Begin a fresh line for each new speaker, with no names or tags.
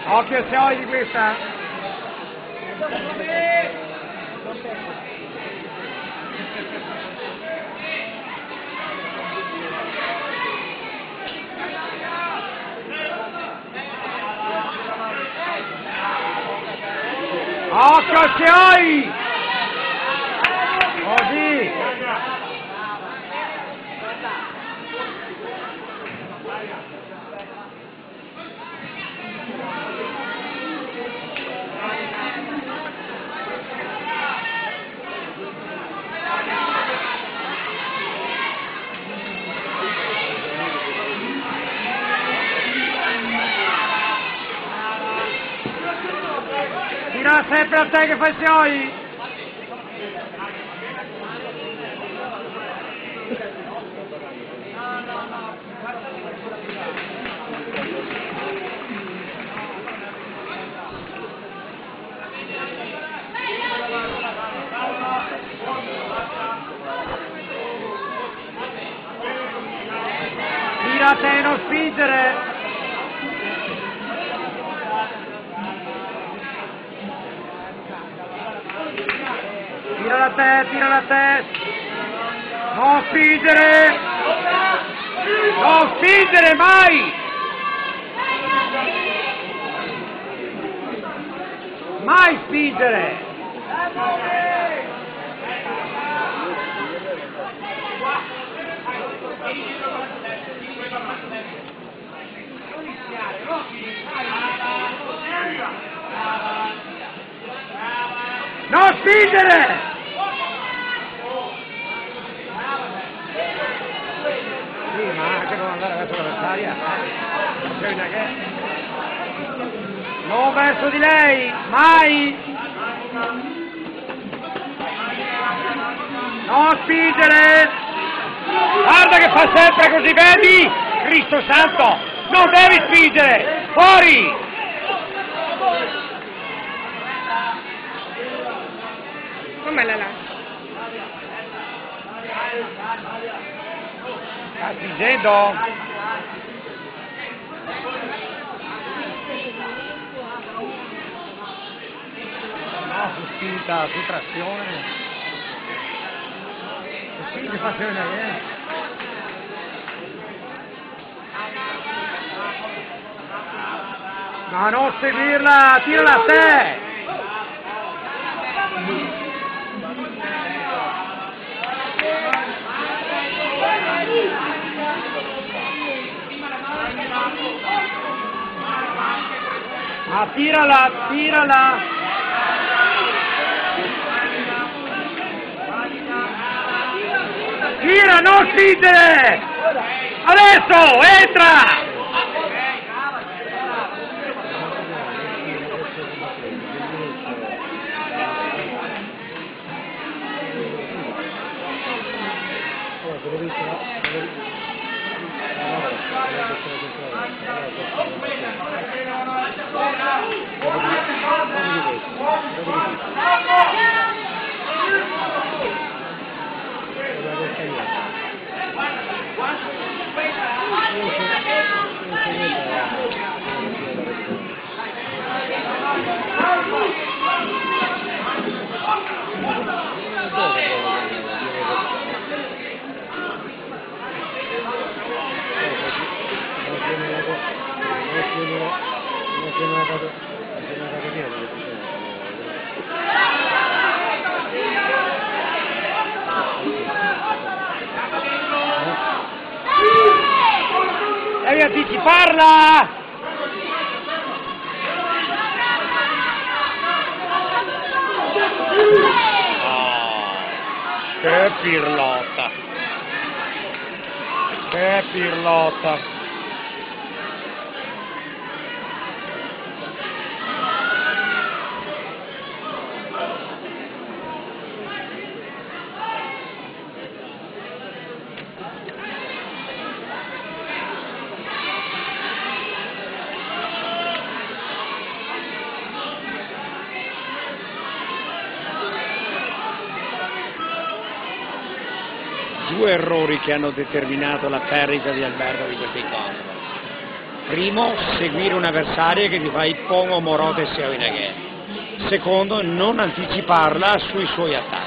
Occhio se ho di questa. Occhio se hai! Così! Tira sempre a te che fai sioi! Tira a te, non spingere! Tira la te! Non spingere! Non spingere mai! Mai spingere! Non spingere! Sì, ma anche non andare verso l'avversaria. Non verso di lei, mai! Non spingere! Guarda che fa sempre così, vedi? Cristo santo! Non devi spingere! Fuori!
Come la lascia?
Sta spingendo? No, su spinta, su trazione. Su spinta fazione, Ma non seguirla, tirala a te! Ma tirala, tirala! Tira, non spingere! Adesso, entra! Devi anticiparla! Che pirlotta! Che pirlotta!
Due errori che hanno determinato la perdita di Alberto di questo incontro.
Primo, seguire un avversario che ti fa il pomo morote se o in guerra. Secondo, non anticiparla sui suoi attacchi.